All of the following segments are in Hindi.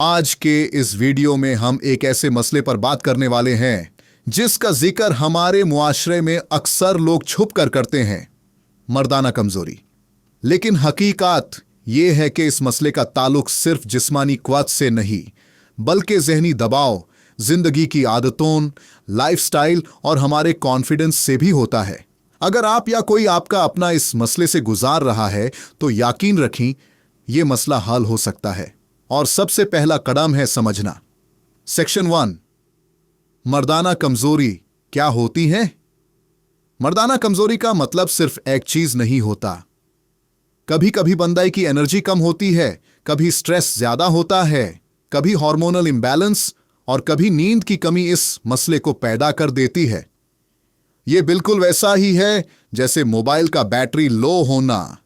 आज के इस वीडियो में हम एक ऐसे मसले पर बात करने वाले हैं जिसका जिक्र हमारे मुआशरे में अक्सर लोग छुप कर करते हैं, मर्दाना कमजोरी। लेकिन हकीकत यह है कि इस मसले का ताल्लुक सिर्फ जिस्मानी क़ुव्वत से नहीं बल्कि ज़हनी दबाव, जिंदगी की आदतों, लाइफस्टाइल और हमारे कॉन्फिडेंस से भी होता है। अगर आप या कोई आपका अपना इस मसले से गुजार रहा है तो यकीन रखें यह मसला हल हो सकता है। और सबसे पहला कदम है समझना। सेक्शन 1, मर्दाना कमजोरी क्या होती है? मर्दाना कमजोरी का मतलब सिर्फ एक चीज नहीं होता। कभी कभी बंदे की एनर्जी कम होती है, कभी स्ट्रेस ज्यादा होता है, कभी हार्मोनल इंबैलेंस और कभी नींद की कमी इस मसले को पैदा कर देती है। यह बिल्कुल वैसा ही है जैसे मोबाइल का बैटरी लो होना।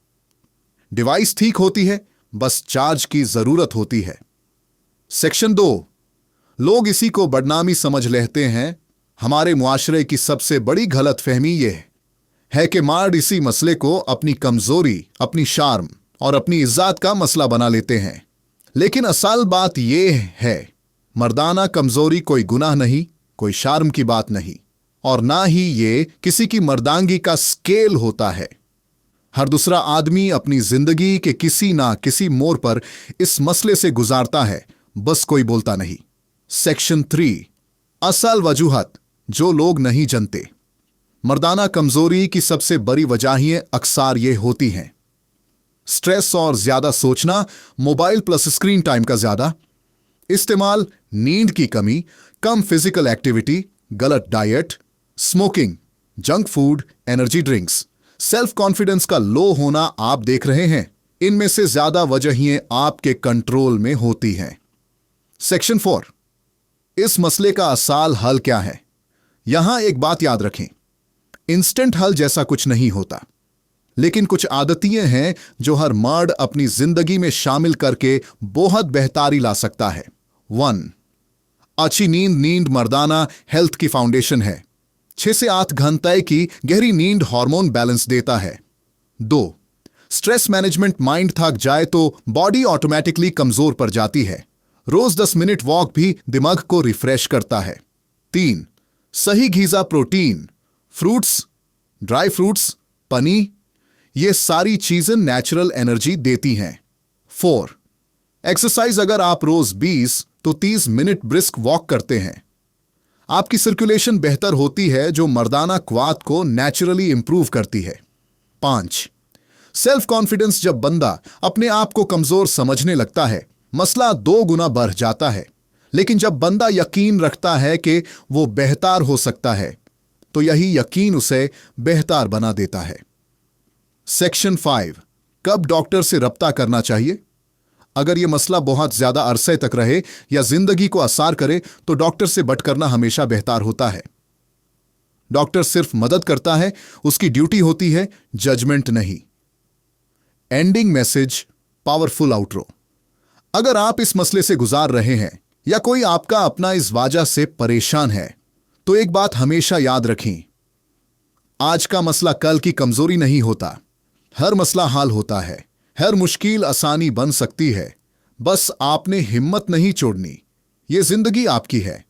डिवाइस ठीक होती है, बस चार्ज की जरूरत होती है। सेक्शन 2, लोग इसी को बदनामी समझ लेते हैं। हमारे मुआशरे की सबसे बड़ी गलतफहमी यह है कि मर्द इसी मसले को अपनी कमजोरी, अपनी शार्म और अपनी इज्जत का मसला बना लेते हैं। लेकिन असल बात यह है, मर्दाना कमजोरी कोई गुनाह नहीं, कोई शार्म की बात नहीं, और ना ही ये किसी की मर्दांगी का स्केल होता है। हर दूसरा आदमी अपनी जिंदगी के किसी ना किसी मोड़ पर इस मसले से गुजारता है, बस कोई बोलता नहीं। सेक्शन 3, असल वजूहत जो लोग नहीं जानते। मर्दाना कमजोरी की सबसे बड़ी वजहें अक्सर ये होती हैं: स्ट्रेस और ज्यादा सोचना, मोबाइल प्लस स्क्रीन टाइम का ज्यादा इस्तेमाल, नींद की कमी, कम फिजिकल एक्टिविटी, गलत diet, smoking, junk food, energy drinks, self confidence का लो होना। आप देख रहे हैं, इनमें से ज्यादा वजहें आपके कंट्रोल में होती हैं। सेक्शन 4, इस मसले का असल हल क्या है? यहां एक बात याद रखें, इंस्टेंट हल जैसा कुछ नहीं होता, लेकिन कुछ आदतें हैं जो हर मर्द अपनी जिंदगी में शामिल करके बहुत बेहतरी ला सकता है। 1, अच्छी नींद। नींद मर्दाना हेल्थ की फाउंडेशन है। 6 से 8 घंटे की गहरी नींद हार्मोन बैलेंस देता है। 2, स्ट्रेस मैनेजमेंट। माइंड थक जाए तो बॉडी ऑटोमेटिकली कमजोर पड़ जाती है। रोज 10 मिनट वॉक भी दिमाग को रिफ्रेश करता है। 3, सही ग़िज़ा। Protein, fruits, dry fruits, paneer, ये सारी चीजें नेचुरल एनर्जी देती हैं। 4, एक्सरसाइज। अगर आप रोज 20 तो 30 मिनट ब्रिस्क वॉक करते हैं, आपकी सर्कुलेशन बेहतर होती है जो मर्दाना क़ुव्वत को नेचुरली इंप्रूव करती है। 5, सेल्फ कॉन्फिडेंस। जब बंदा अपने आप को कमजोर समझने लगता है, मसला 2 गुना बढ़ जाता है। लेकिन जब बंदा यकीन रखता है कि वो बेहतर हो सकता है, तो यही यकीन उसे बेहतर बना देता है। सेक्शन 5, कब डॉक्टर से रब्ता करना चाहिए? अगर यह मसला बहुत ज्यादा अरसे तक रहे या जिंदगी को असर करे तो डॉक्टर से बट करना हमेशा बेहतर होता है। डॉक्टर सिर्फ मदद करता है, उसकी ड्यूटी होती है जजमेंट नहीं। Ending message, powerful outro. अगर आप इस मसले से गुजार रहे हैं या कोई आपका अपना इस वजह से परेशान है, तो एक बात हमेशा याद रखें, आज का मसला कल की कमजोरी नहीं होता। हर मसला हल होता है, हर मुश्किल आसानी बन सकती है, बस आपने हिम्मत नहीं छोड़नी। ये जिंदगी आपकी है,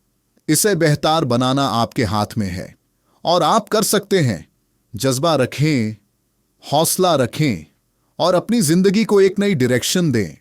इसे बेहतर बनाना आपके हाथ में है और आप कर सकते हैं। जज्बा रखें, हौसला रखें और अपनी जिंदगी को एक नई डायरेक्शन दें।